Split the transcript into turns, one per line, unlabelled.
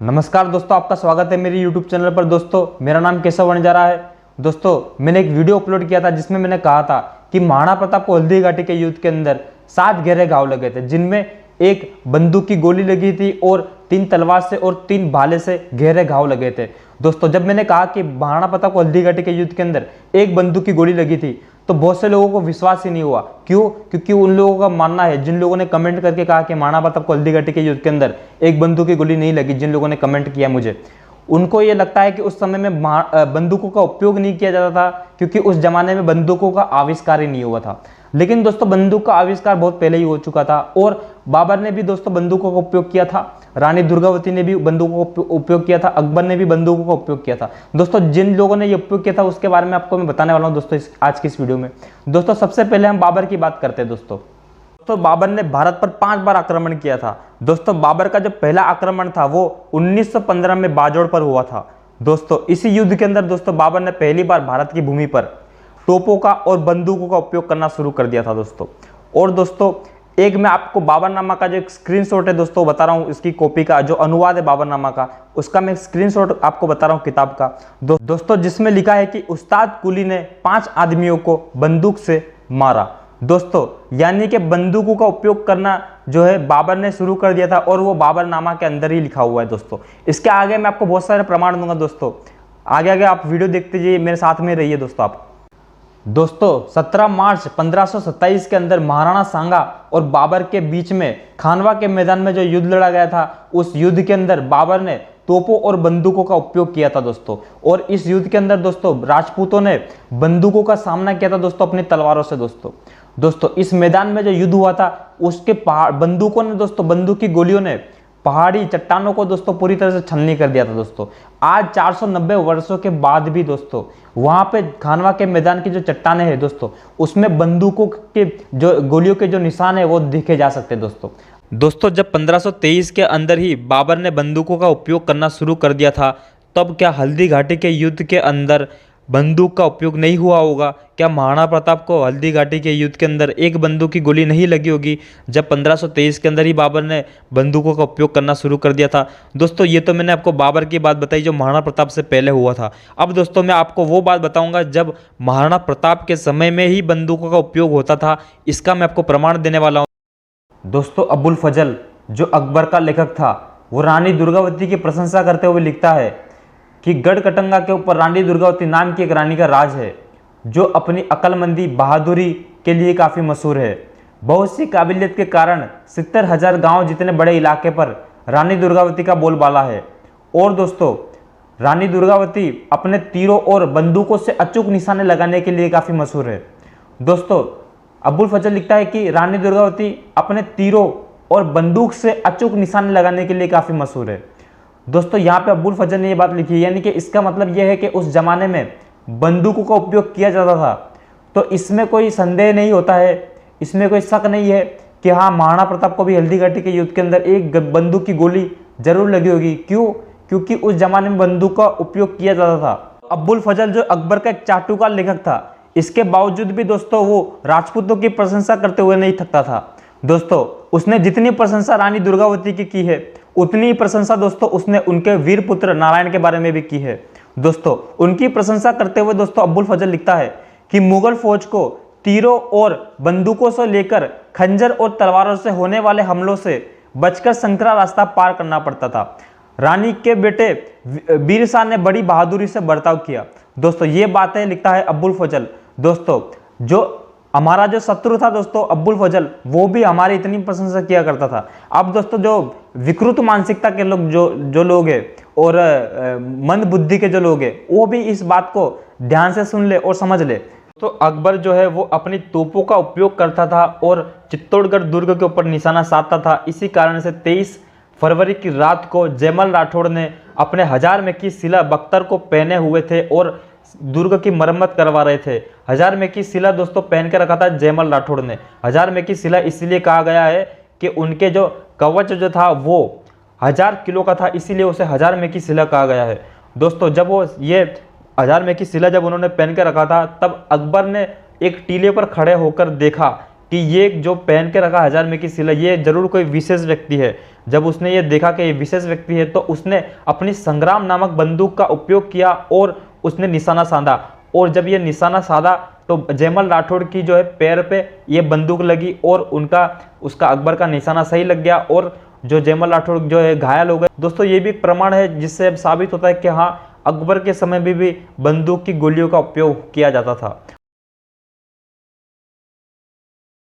नमस्कार दोस्तों, आपका स्वागत है मेरे YouTube चैनल पर। दोस्तों मेरा नाम केशव होने जा रहा है। दोस्तों मैंने एक वीडियो अपलोड किया था जिसमें मैंने कहा था कि महाराणा प्रताप को हल्दी घाटी के युद्ध के अंदर 7 गहरे घाव लगे थे, जिनमें एक बंदूक की गोली लगी थी और 3 तलवार से और 3 भाले से गहरे घाव लगे थे। दोस्तों जब मैंने कहा कि महाराणा प्रताप को हल्दी घाटी के युद्ध के अंदर एक बंदूक की गोली लगी थी तो बहुत से लोगों को विश्वास ही नहीं हुआ। क्यों? क्योंकि उन लोगों का मानना है, जिन लोगों ने कमेंट करके कहा कि महाराणा प्रताप को हल्दी घाटी के युद्ध के अंदर एक बंदूक की गोली नहीं लगी, जिन लोगों ने कमेंट किया मुझे, उनको ये लगता है कि उस समय में बंदूकों का उपयोग नहीं किया जाता था, क्योंकि उस जमाने में बंदूकों का आविष्कार ही नहीं हुआ था। लेकिन दोस्तों बंदूक का आविष्कार बहुत पहले ही हो चुका था और बाबर ने भी दोस्तों बंदूकों का उपयोग किया था, रानी दुर्गावती ने भी बंदूकों का उपयोग किया था, अकबर ने भी बंदूकों का उपयोग किया था। दोस्तों जिन लोगों ने ये उपयोग किया था उसके बारे में आपको मैं बताने वाला हूँ दोस्तों आज की इस वीडियो में। दोस्तों सबसे पहले हम बाबर की बात करते हैं। दोस्तों बाबर ने भारत पर 5 बार आक्रमण किया था। दोस्तों बाबर का जो पहला आक्रमण था वो 1915 में बाजोड़ पर हुआ था। दोस्तों इसी युद्ध के अंदर दोस्तों बाबर ने पहली बार भारत की भूमि पर तोपों का और बंदूकों का उपयोग करना शुरू कर दिया था दोस्तों। और दोस्तों एक मैं आपको बाबरनामा का जो एक स्क्रीनशॉट है दोस्तों बता रहा हूँ, इसकी कॉपी का जो अनुवाद है बाबरनामा का, उसका मैं स्क्रीनशॉट आपको बता रहा हूँ किताब का दोस्तों, जिसमें लिखा है कि उस्ताद कुली ने 5 आदमियों को बंदूक से मारा। दोस्तों यानी कि बंदूकों का उपयोग करना जो है बाबर ने शुरू कर दिया था और वो बाबरनामा के अंदर ही लिखा हुआ है दोस्तों। इसके आगे मैं आपको बहुत सारे प्रमाण दूंगा दोस्तों, आगे आप वीडियो देखते जाइए, मेरे साथ में रहिए दोस्तों आप। दोस्तों 17 मार्च 1527 के अंदर महाराणा सांगा और बाबर के बीच में खानवा के मैदान में जो युद्ध लड़ा गया था, उस युद्ध के अंदर बाबर ने तोपों और बंदूकों का उपयोग किया था दोस्तों। और इस युद्ध के अंदर दोस्तों राजपूतों ने बंदूकों का सामना किया था दोस्तों अपनी तलवारों से। दोस्तों इस मैदान में जो युद्ध हुआ था उसके बंदूकों ने दोस्तों, बंदूक की गोलियों ने पहाड़ी चट्टानों को दोस्तों पूरी तरह से छलनी कर दिया था दोस्तों। आज 490 वर्षों के बाद भी दोस्तों वहां पे खानवा के मैदान की जो चट्टानें हैं दोस्तों, उसमें बंदूकों के जो गोलियों के जो निशान है वो देखे जा सकते हैं दोस्तों जब 1523 के अंदर ही बाबर ने बंदूकों का उपयोग करना शुरू कर दिया था, तब क्या हल्दी घाटी के युद्ध के अंदर बंदूक का उपयोग नहीं हुआ होगा? क्या महाराणा प्रताप को हल्दी घाटी के युद्ध के अंदर एक बंदूक की गोली नहीं लगी होगी जब 1523 के अंदर ही बाबर ने बंदूकों का उपयोग करना शुरू कर दिया था? दोस्तों ये तो मैंने आपको बाबर की बात बताई जो महाराणा प्रताप से पहले हुआ था। अब दोस्तों मैं आपको वो बात बताऊंगा जब महाराणा प्रताप के समय में ही बंदूकों का उपयोग होता था, इसका मैं आपको प्रमाण देने वाला हूँ। दोस्तों अबुल फजल जो अकबर का लेखक था, वो रानी दुर्गावती की प्रशंसा करते हुए लिखता है कि गढ़कटंगा के ऊपर रानी दुर्गावती नाम की एक रानी का राज है जो अपनी अक्लमंदी बहादुरी के लिए काफ़ी मशहूर है। बहुत सी काबिलियत के कारण 70,000 गांव जितने बड़े इलाके पर रानी दुर्गावती का बोलबाला है। और दोस्तों रानी दुर्गावती अपने तीरों और बंदूकों से अचूक निशाने लगाने के लिए काफ़ी मशहूर है। दोस्तों अबुल फजल लिखता है कि रानी दुर्गावती अपने तीरों और बंदूक से अचूक निशाने लगाने के लिए काफ़ी मशहूर है। दोस्तों यहाँ पे अबुल फजल ने ये बात लिखी है, यानी कि इसका मतलब यह है कि उस जमाने में बंदूकों का उपयोग किया जाता था। तो इसमें कोई संदेह नहीं होता है, इसमें कोई शक नहीं है कि हाँ महाराणा प्रताप को भी हल्दी घाटी के युद्ध के अंदर एक बंदूक की गोली जरूर लगी होगी। क्यों? क्योंकि उस जमाने में बंदूक का उपयोग किया जाता था। अबुल फजल जो अकबर का एक चाटुकार लेखक था, इसके बावजूद भी दोस्तों वो राजपूतों की प्रशंसा करते हुए नहीं थकता था। दोस्तों उसने जितनी प्रशंसा रानी दुर्गावती की है, उतनी ही प्रशंसा दोस्तों उसने उनके वीर पुत्र नारायण के बारे में भी की है। दोस्तों उनकी प्रशंसा करते हुए दोस्तों अबुल फजल लिखता है कि मुगल फौज को तीरों और बंदूकों से लेकर खंजर और तलवारों से होने वाले हमलों से बचकर संकरा रास्ता पार करना पड़ता था। रानी के बेटे वीर शाह ने बड़ी बहादुरी से बर्ताव किया। दोस्तों ये बातें लिखता है अबुल फजल। दोस्तों जो हमारा जो शत्रु था दोस्तों अबुल फजल, वो भी हमारी इतनी प्रशंसा किया करता था। अब दोस्तों जो विकृत मानसिकता के लोग जो लोग हैं और मंद बुद्धि के जो लोग हैं, वो भी इस बात को ध्यान से सुन ले और समझ ले। तो अकबर जो है वो अपनी तोपों का उपयोग करता था और चित्तौड़गढ़ दुर्ग के ऊपर निशाना साधता था। इसी कारण से 23 फरवरी की रात को जयमल राठौड़ ने अपने 1000 में की शिला बख्तर को पहने हुए थे और दुर्ग की मरम्मत करवा रहे थे। 1000 में की शिला दोस्तों पहन के रखा था जयमल राठौड़ ने। 1000 में की शिला इसलिए कहा गया है कि उनके जो कवच जो था वो 1000 किलो का था, इसीलिए उसे 1000 में की शिला कहा गया है। दोस्तों जब वो ये 1000 में की शिला जब उन्होंने पहन के रखा था, तब अकबर ने एक टीले पर खड़े होकर देखा कि ये जो पहन के रखा 1000 में की सिला, ये जरूर कोई विशेष व्यक्ति है। जब उसने ये देखा कि ये विशेष व्यक्ति है तो उसने अपनी संग्राम नामक बंदूक का उपयोग किया और उसने निशाना साधा। और जब ये निशाना साधा तो जयमल राठौड़ की जो है पैर पे ये बंदूक लगी और उसका अकबर का निशाना सही लग गया और जो जयमल राठौड़ जो है घायल हो गए। दोस्तों ये भी एक प्रमाण है जिससे अब साबित होता है कि हाँ, अकबर के समय में भी बंदूक की गोलियों का उपयोग किया जाता था।